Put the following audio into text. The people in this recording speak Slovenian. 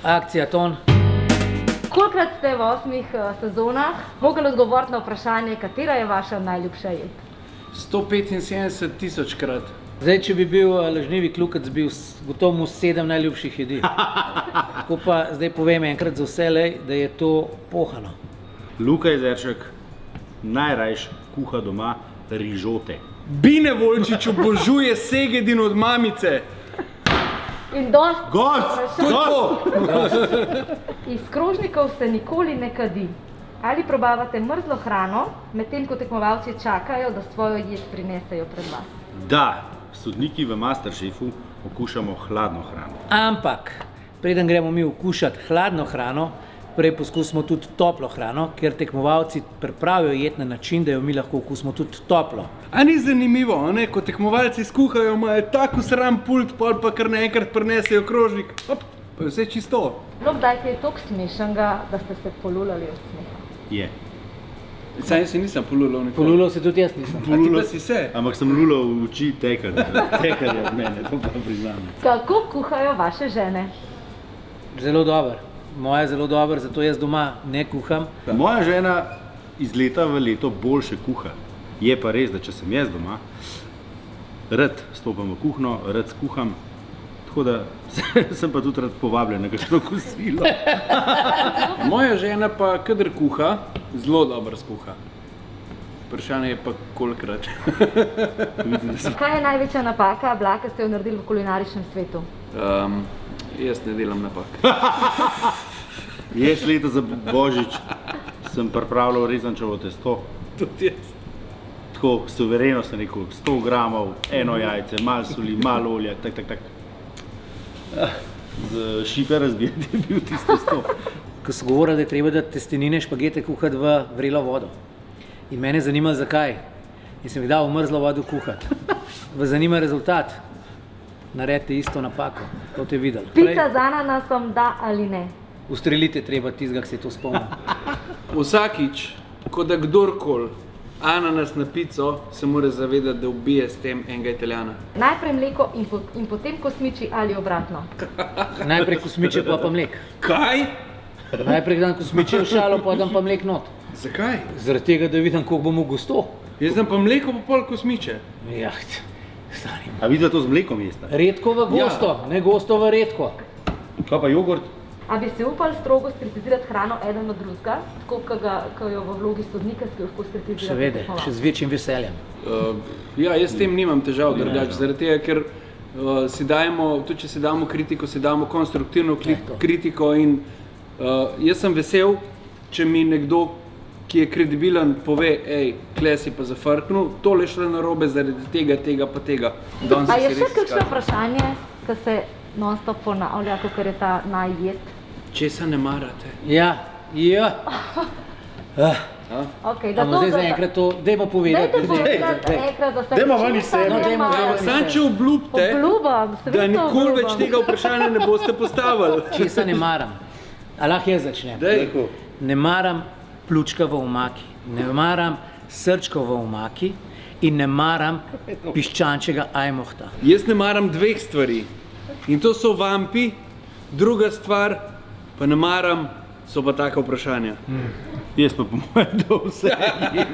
Akcija ton. Kolikrat ste v 8 sezonah mogli odgovoriti na vprašanje, katera je vaša najljubša jed? 175 000-krat. Zdaj, če bi bil lažnivi kljukec, bi gotovo mu 7 najljubših jedi. Tako pa zdaj povem enkrat za vselej, da je to pohano. Luka Jezeršek najrajš kuha doma rižote. Bine Volčič obožuje segedin od mamice. In dosti Gost! Iz krožnikov se nikoli ne kadi. Ali probavate mrzlo hrano, medtem ko tekmovalci čakajo, da svojo jed prinesejo pred vas? Da, sodniki v Masterchefu okušamo hladno hrano. Ampak, preden gremo mi okušati hladno hrano, prej poskusimo tudi toplo hrano, ker tekmovalci pripravijo jed na način, da jo mi lahko okusimo tudi toplo. A ni zanimivo, ne? Ko tekmovalci skuhajo, imajo tako sram pult, pol pa kar naenkrat prinesejo krožnik, hop, pa je vse čisto. No, kdaj ti je toliko smešnega, da ste se polulali od smeha? Je. Saj se nisem polulal nikoli. Polulal se tudi jaz nisem. A ti pa si se? Ampak sem lulal v oči tekar. Tekar je od mene, to pa priznam. Kako kuhajo vaše žene? Zelo dober. Moja je zelo dober, zato jaz doma ne kuham. Moja žena iz leta v leto boljše kuha. Je pa res, da če sem jaz doma, rad stopam v kuhno, rad skuham, tako da sem pa tudi rad povabljen na kakšno kosilo. Moja žena pa, kadar kuha, zelo dobro skuha. Vprašanje je pa kolikrat. Kaj je največja napaka, bila, ki ste jo naredili v kulinaričnem svetu? Jaz ne delam napak. Jaz leto za Božič sem pripravljal rezančevo testo. Tudi jaz. Tako suvereno sem rekel, 100 gramov, eno jajce, malo soli, malo olja, tak. Z šipe razbijati je bil tisto testo. Ko so govorili, da je treba dati testenine, špagete kuhati v vrelo vodo. In mene je zanimalo, zakaj. In sem jih dal v mrzlo vodo kuhati. Vas zanima rezultat? Naredite isto napako, to te videli. Pica z ananasom, da ali ne? Ustrelite treba tistega, ki se je to spomnil. Vsakič, ko da kdorkoli ananas na pico, se mora zavedati, da ubije s tem enega Italijana. Najprej mleko in potem kosmiči ali obratno? Najprej kosmiče, pa mlek. Kaj? Najprej dam kosmiče v šalo, pa dam pa mlek not. Zakaj? Zaradi tega, da vidim, koliko bomo gosto. Jaz dam pa mleko, pa pol kosmiče. Ja, stari. A vidite to z mlekom jeste? Redko v gosto, ne gosto v redko. Kaj pa jogurt? A bi se upali strogo skritizirati hrano eden od drugega, tako ko jo v vlogi sodnika ste lahko skritizirati? Seveda, še z večjim veseljem. Ja, jaz s tem nimam težav drugače, zaradi tega, ker si dajemo, tudi če si damo kritiko, si damo konstruktivno kritiko in jaz sem vesel, če mi nekdo, ki je kredibilen, pove, kle si pa zafrknil, tole šlo narobe zaradi tega pa tega. A je še kakšno vprašanje, ki se non-stop ponavlja, kakor je ta najjed? Česa ne marate? Ja. Okay, da Amo zdaj zaenkrat to, dajmo povedati. Dajte povedati enkrat, da se Dajmo ven iz sebe. Samo če obljubite, Obljubam, da nikoli več tega vprašanja ne boste postavili. Česa ne maram? A lahko jaz začnem? Dej. Ne maram pljučka v omaki, ne maram srčka v omaki in ne maram piščančjega ajmohta. Jaz ne maram dveh stvari. In to so vampi, druga stvar, pa ne maram, so pa taka vprašanja. Jaz pa po mojem, da vse jem.